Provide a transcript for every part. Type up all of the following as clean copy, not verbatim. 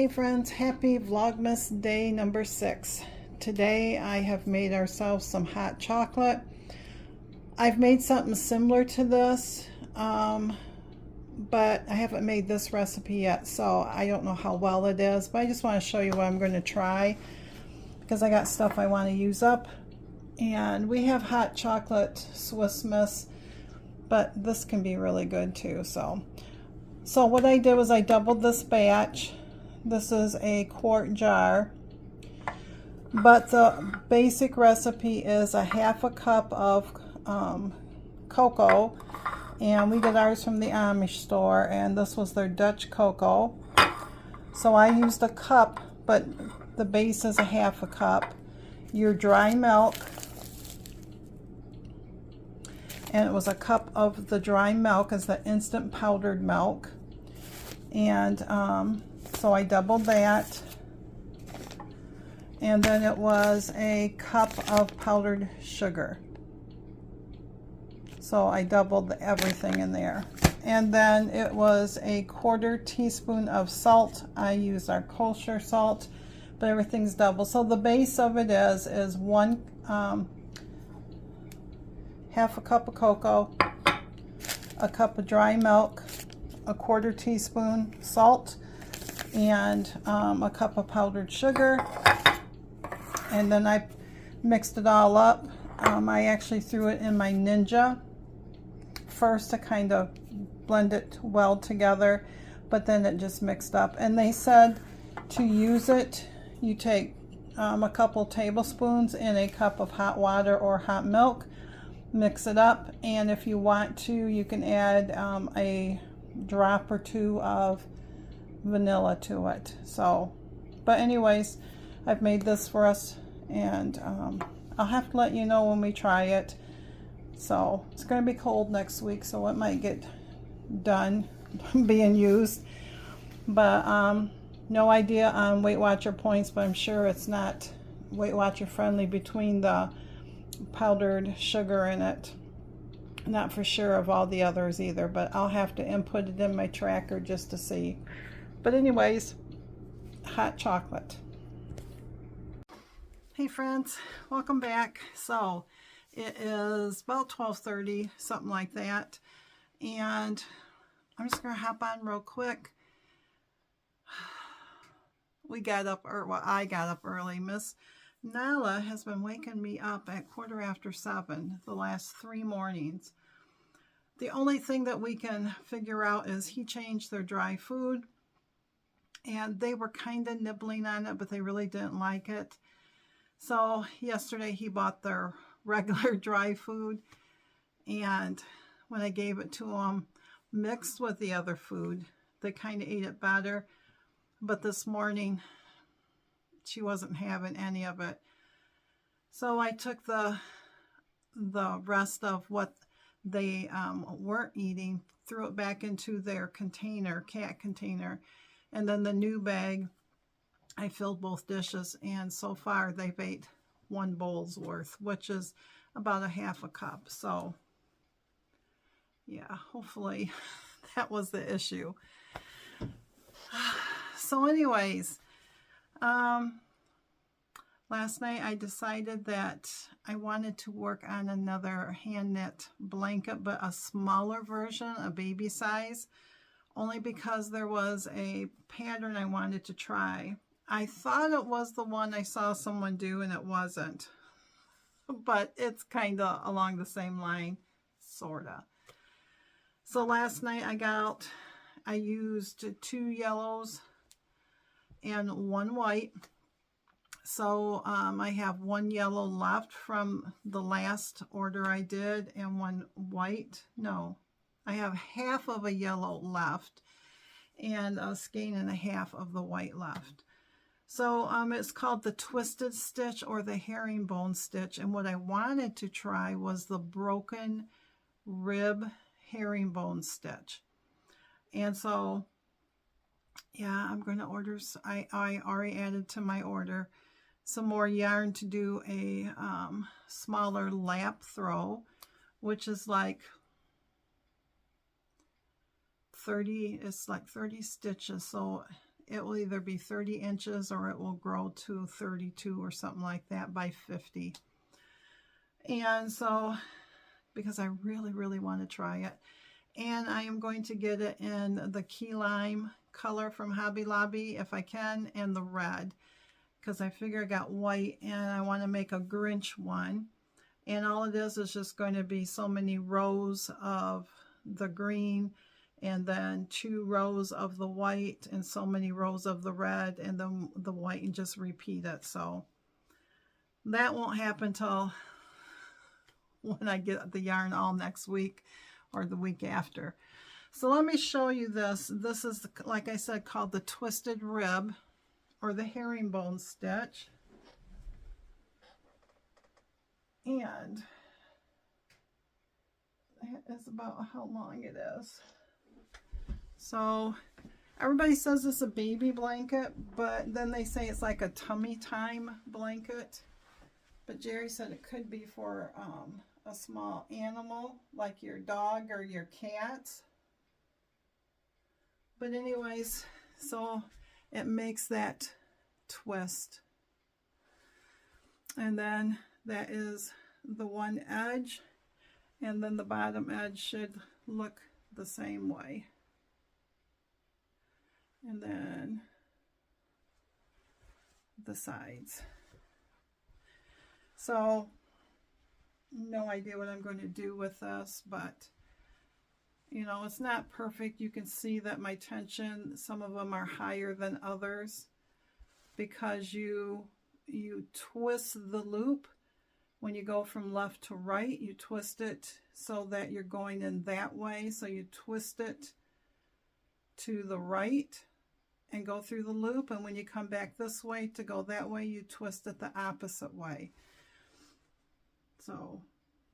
friends, happy Vlogmas day number 6. Today I have made ourselves some hot chocolate. I've made something similar to this, but I haven't made this recipe yet, so I don't know how well it is, but I just want to show you what I'm going to try because I got stuff I want to use up. And we have hot chocolate Swiss Miss, but this can be really good too. So what I did was I doubled this batch. This is a quart jar, but the basic recipe is a half a cup of cocoa, and we get ours from the Amish store, and this was their Dutch cocoa. So I used a cup, but the base is a half a cup. Your dry milk, and it was a cup of the dry milk as the instant powdered milk, and so I doubled that. And then it was a cup of powdered sugar, so I doubled everything in there. And then it was a 1/4 teaspoon of salt. I used our kosher salt, but everything's double. So the base of it is one half a cup of cocoa, a cup of dry milk, a 1/4 teaspoon salt, and a cup of powdered sugar. And then I mixed it all up. I actually threw it in my Ninja first to kind of blend it well together, but then it just mixed up. And they said to use it, you take a couple tablespoons in a cup of hot water or hot milk, mix it up, and if you want to, you can add a drop or two of vanilla to it. So, but anyways, I've made this for us, and I'll have to let you know when we try it. So it's going to be cold next week, so it might get done being used, but no idea on Weight Watcher points, but I'm sure it's not Weight Watcher friendly between the powdered sugar in it. Not for sure of all the others either, but I'll have to input it in my tracker just to see. But anyways, hot chocolate. Hey friends, welcome back. So it is about 12:30, something like that, and I'm just gonna hop on real quick. We got up, or well, I got up early. Miss Nala has been waking me up at 7:15 the last 3 mornings. The only thing that we can figure out is he changed their dry food, and they were kind of nibbling on it, but they really didn't like it. So yesterday he bought their regular dry food, and when I gave it to them mixed with the other food, they kind of ate it better. But this morning she wasn't having any of it, so I took the rest of what they weren't eating, threw it back into their container, cat container, and then the new bag I filled both dishes, and so far they've ate 1 bowl's worth, which is about a half a cup. So yeah, hopefully that was the issue. So anyways, last night I decided that I wanted to work on another hand knit blanket, but a smaller version, a baby size, only because there was a pattern I wanted to try. I thought it was the one I saw someone do, and it wasn't, but it's kind of along the same line, sorta. So last night I used 2 yellows and 1 white. So I have 1 yellow left from the last order I did, and 1 white. No, I have half of a yellow left and a skein and a half of the white left. So it's called the twisted stitch or the herringbone stitch, and what I wanted to try was the broken rib herringbone stitch. And so yeah, I'm going to order, I already added to my order some more yarn to do a smaller lap throw, which is like 30, it's like 30 stitches, so it will either be 30 inches or it will grow to 32 or something like that by 50. And so, because I really, really want to try it. And I am going to get it in the key lime color from Hobby Lobby if I can, and the red, because I figure I got white and I want to make a Grinch one. And all it is just going to be so many rows of the green, and then 2 rows of the white, and so many rows of the red, and then the white, and just repeat it. So that won't happen till when I get the yarn all next week or the week after. So let me show you this. This is, like I said, called the twisted rib or the herringbone stitch. And that is about how long it is. So everybody says it's a baby blanket, but then they say it's like a tummy time blanket. But Jerry said it could be for a small animal like your dog or your cat. But anyways, so it makes that twist. And then that is the one edge, and then the bottom edge should look the same way. And then the sides. So no idea what I'm going to do with this, but you know, it's not perfect. You can see that my tension, some of them are higher than others, because you twist the loop when you go from left to right. You twist it so that you're going in that way. So you twist it to the right and go through the loop, and when you come back this way to go that way, you twist it the opposite way. So,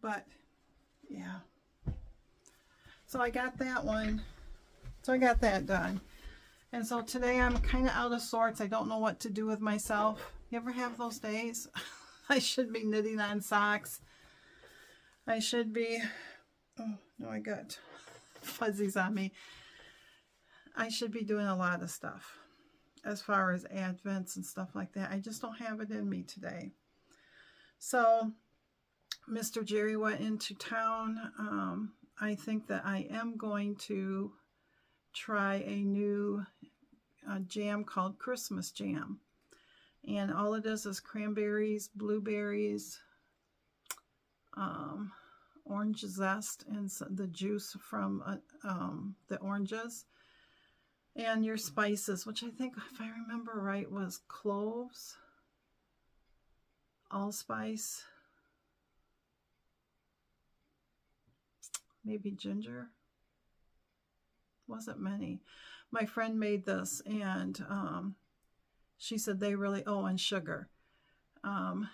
but yeah. So I got that one. So I got that done. And so today I'm kind of out of sorts. I don't know what to do with myself. You ever have those days? I should be knitting on socks. I should be, oh no, I got fuzzies on me. I should be doing a lot of stuff as far as advents and stuff like that. I just don't have it in me today. So Mr. Jerry went into town. I think that I am going to try a new jam called Christmas jam. And all it is cranberries, blueberries, orange zest, and the juice from the oranges. And your spices, which I think, if I remember right, was cloves, allspice, maybe ginger. Wasn't many. My friend made this, and she said they really, oh, and sugar. And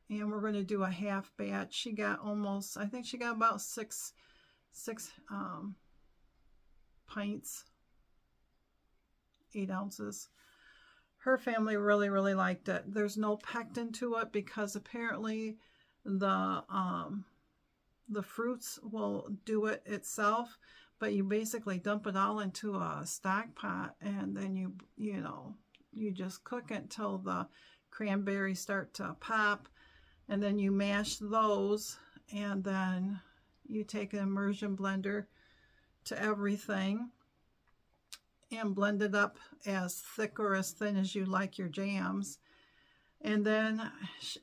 we're going to do a half batch. She got almost, I think she got about six pints, 8 ounces. Her family really, really liked it. There's no pectin to it because apparently the fruits will do it itself, but you basically dump it all into a stock pot, and then you just cook it until the cranberries start to pop, and then you mash those, and then you take an immersion blender to everything and blend it up as thick or as thin as you like your jams. And then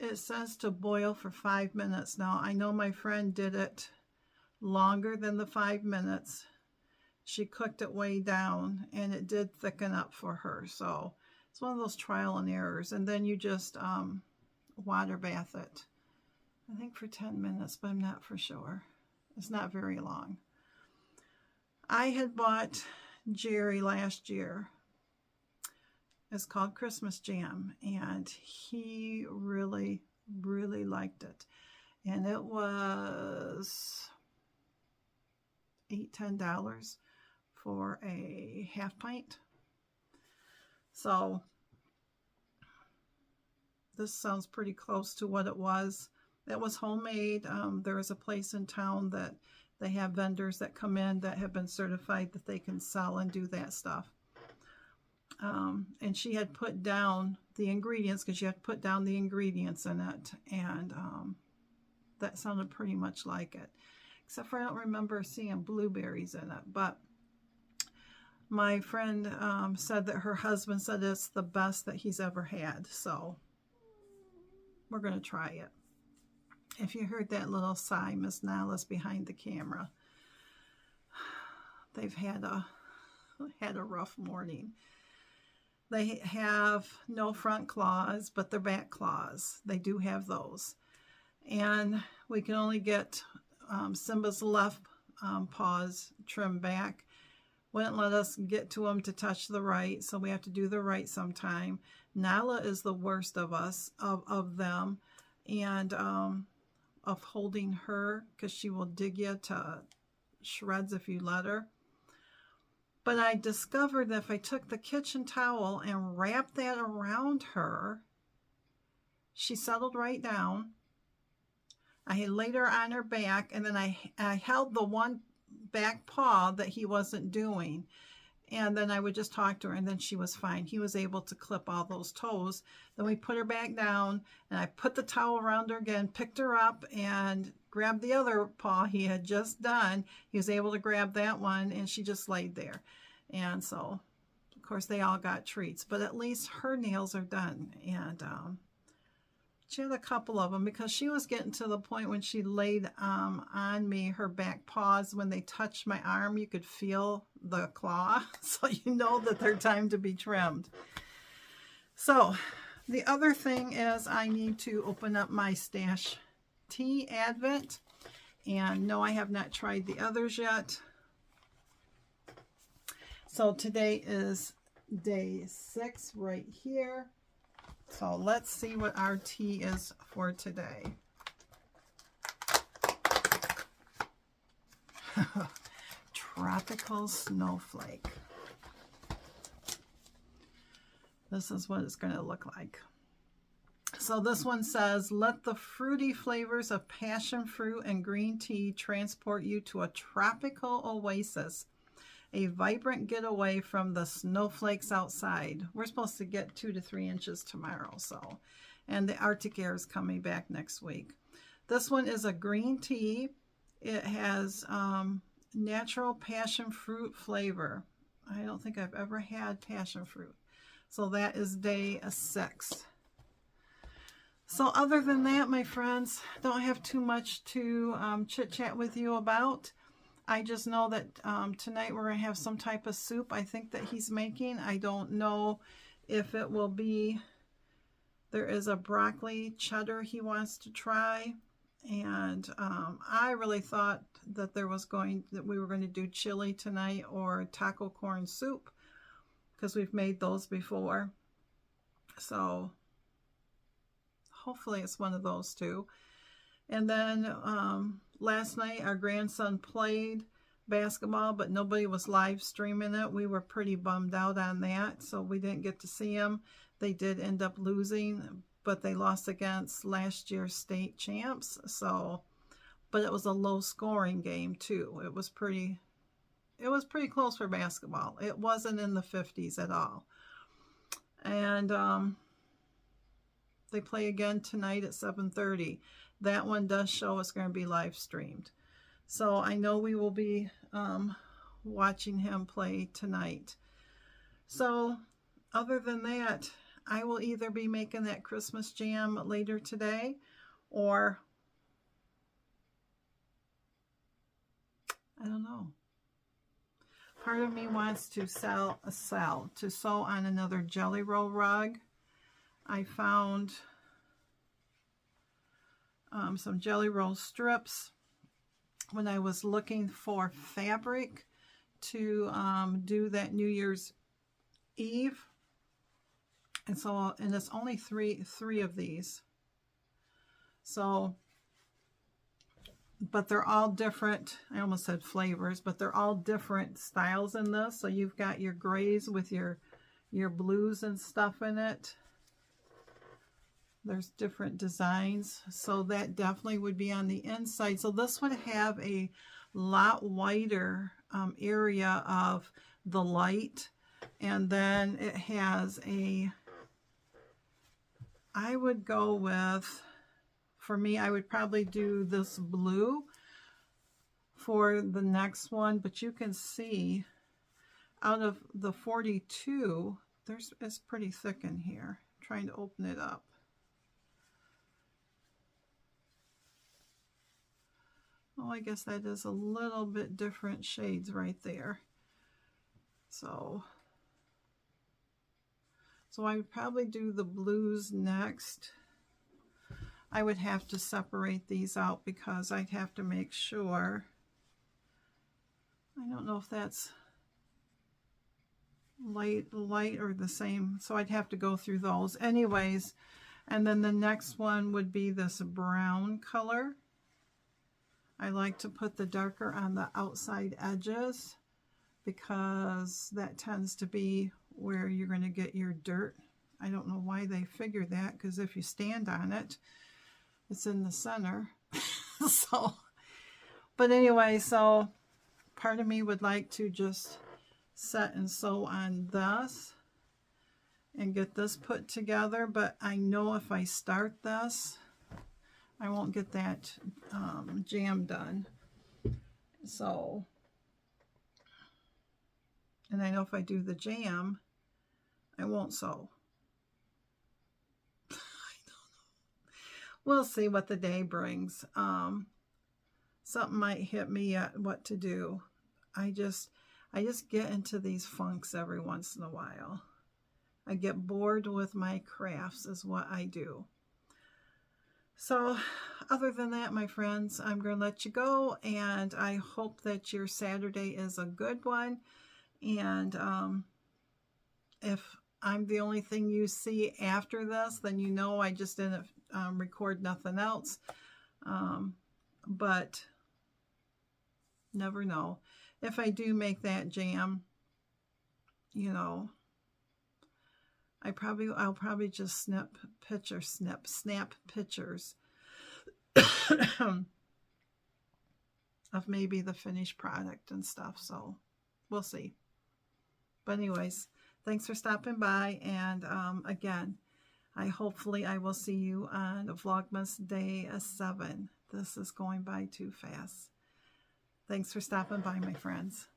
it says to boil for 5 minutes. Now, I know my friend did it longer than the 5 minutes. She cooked it way down, and it did thicken up for her. So it's one of those trial and errors. And then you just water bath it, I think for 10 minutes, but I'm not for sure. It's not very long. I had bought Jerry last year. It's called Christmas Jam, and he really, really liked it. And it was $8–10 for a half pint. So this sounds pretty close to what it was. It was homemade. There is a place in town that they have vendors that come in that have been certified that they can sell and do that stuff. and she had put down the ingredients, because you have to put down the ingredients in it, and that sounded pretty much like it, except for I don't remember seeing blueberries in it. But my friend said that her husband said it's the best that he's ever had, so we're going to try it. If you heard that little sigh, Miss Nyla's behind the camera. They've had a rough morning. They have no front claws, but they're back claws. They do have those. And we can only get Simba's left paws trimmed back. Wouldn't let us get to him to touch the right, so we have to do the right sometime. Nyla is the worst of us, of them, and of holding her, because she will dig you to shreds if you let her. But I discovered that if I took the kitchen towel and wrapped that around her, she settled right down. I had laid her on her back, and then I held the one back paw that he wasn't doing. And then I would just talk to her, and then she was fine. He was able to clip all those toes. Then we put her back down, and I put the towel around her again, picked her up, and grabbed the other paw he had just done. He was able to grab that one, and she just laid there. And so, of course, they all got treats. But at least her nails are done. And she had a couple of them, because she was getting to the point when she laid on me, her back paws, when they touched my arm, you could feel the claw. So you know that they're time to be trimmed. So the other thing is I need to open up my Stash Tea Advent. And no, I have not tried the others yet. So today is day 6 right here. So let's see what our tea is for today. Tropical Snowflake. This is what it's going to look like. So this one says, let the fruity flavors of passion fruit and green tea transport you to a tropical oasis. A vibrant getaway from the snowflakes outside. We're supposed to get 2 to 3 inches tomorrow, so. And the Arctic air is coming back next week. This one is a green tea. It has natural passion fruit flavor. I don't think I've ever had passion fruit. So that is day 6. So other than that, my friends, don't have too much to chit-chat with you about. I just know that tonight we're going to have some type of soup, I think, that he's making. I don't know if it will be, there is a broccoli cheddar he wants to try. And I really thought that we were going to do chili tonight or taco corn soup, because we've made those before. So hopefully it's one of those two. And then last night our grandson played basketball, but nobody was live streaming it. We were pretty bummed out on that, so we didn't get to see him. They did end up losing, but they lost against last year's state champs. So, but it was a low scoring game too. It was pretty close for basketball. It wasn't in the 50s at all. And they play again tonight at 7:30. That one does show it's going to be live streamed. So I know we will be watching him play tonight. So other than that, I will either be making that Christmas jam later today, or I don't know. Part of me wants to sew on another Jelly Roll rug. I found some Jelly Roll strips when I was looking for fabric to do that New Year's Eve. And so, and it's only three of these. So, but they're all different. I almost said flavors, but they're all different styles in this. So you've got your grays with your blues and stuff in it. There's different designs, so that definitely would be on the inside. So this would have a lot wider area of the light, And then it has I would go with, for me, I would probably do this blue for the next one, but you can see out of the 42, it's pretty thick in here. I'm trying to open it up. Oh, I guess that is a little bit different shades right there. So I would probably do the blues next. I would have to separate these out because I'd have to make sure. I don't know if that's light or the same, so I'd have to go through those anyways. And then the next one would be this brown color. I like to put the darker on the outside edges because that tends to be where you're going to get your dirt. I don't know why they figured that, because if you stand on it, it's in the center. So, but anyway, so part of me would like to just set and sew on this and get this put together, but I know if I start this, I won't get that jam done. So, and I know if I do the jam, I won't sew. I don't know. We'll see what the day brings. Something might hit me at what to do. I just get into these funks every once in a while. I get bored with my crafts is what I do. So other than that, my friends, I'm going to let you go, and I hope that your Saturday is a good one. And if I'm the only thing you see after this, then you know I just didn't record nothing else. But never know. If I do make that jam, you know, I'll probably just snap pictures of maybe the finished product and stuff. So we'll see. But anyways, thanks for stopping by. And again, hopefully I will see you on Vlogmas Day 7. This is going by too fast. Thanks for stopping by, my friends.